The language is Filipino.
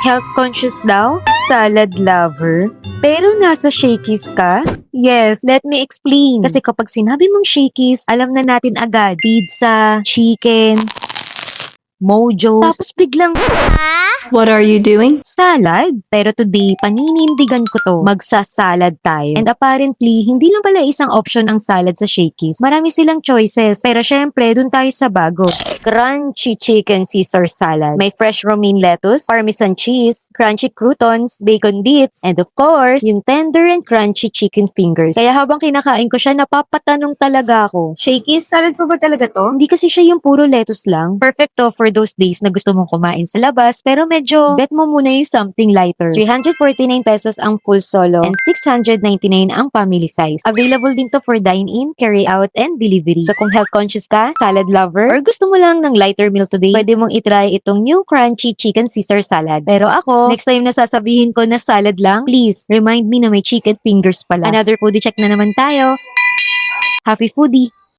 Health conscious daw? Salad lover? Pero nasa Shakey's ka? Yes, let me explain. Kasi kapag sinabi mong Shakey's, alam na natin agad. Pizza, chicken, Mojo's, tapos biglang What are you doing? salad. Pero today, paninindigan ko to. Magsasalad tayo. And apparently, hindi lang pala isang option ang salad sa Shakey's. Marami silang choices. Pero syempre, dun tayo sa bago. Crunchy chicken Caesar salad. May fresh romaine lettuce, parmesan cheese, crunchy croutons, bacon bits, and of course, yung tender and crunchy chicken fingers. Kaya habang kinakain ko siya, napapatanong talaga ako. Shakey's salad pa ba talaga to? Hindi kasi siya yung puro lettuce lang. Perfect to for those days na gusto mong kumain sa labas, pero medyo bet mo muna yung something lighter. 349 pesos ang full solo and 699 ang family size. Available din to for dine-in, carry-out, and delivery. So kung health conscious ka, salad lover, or gusto mo lang ng lighter meal today, pwede mong itry itong new crunchy chicken Caesar salad. Pero ako, next time na sasabihin ko na salad lang, please remind me na may chicken fingers pala. Another foodie check na naman tayo. Happy foodie!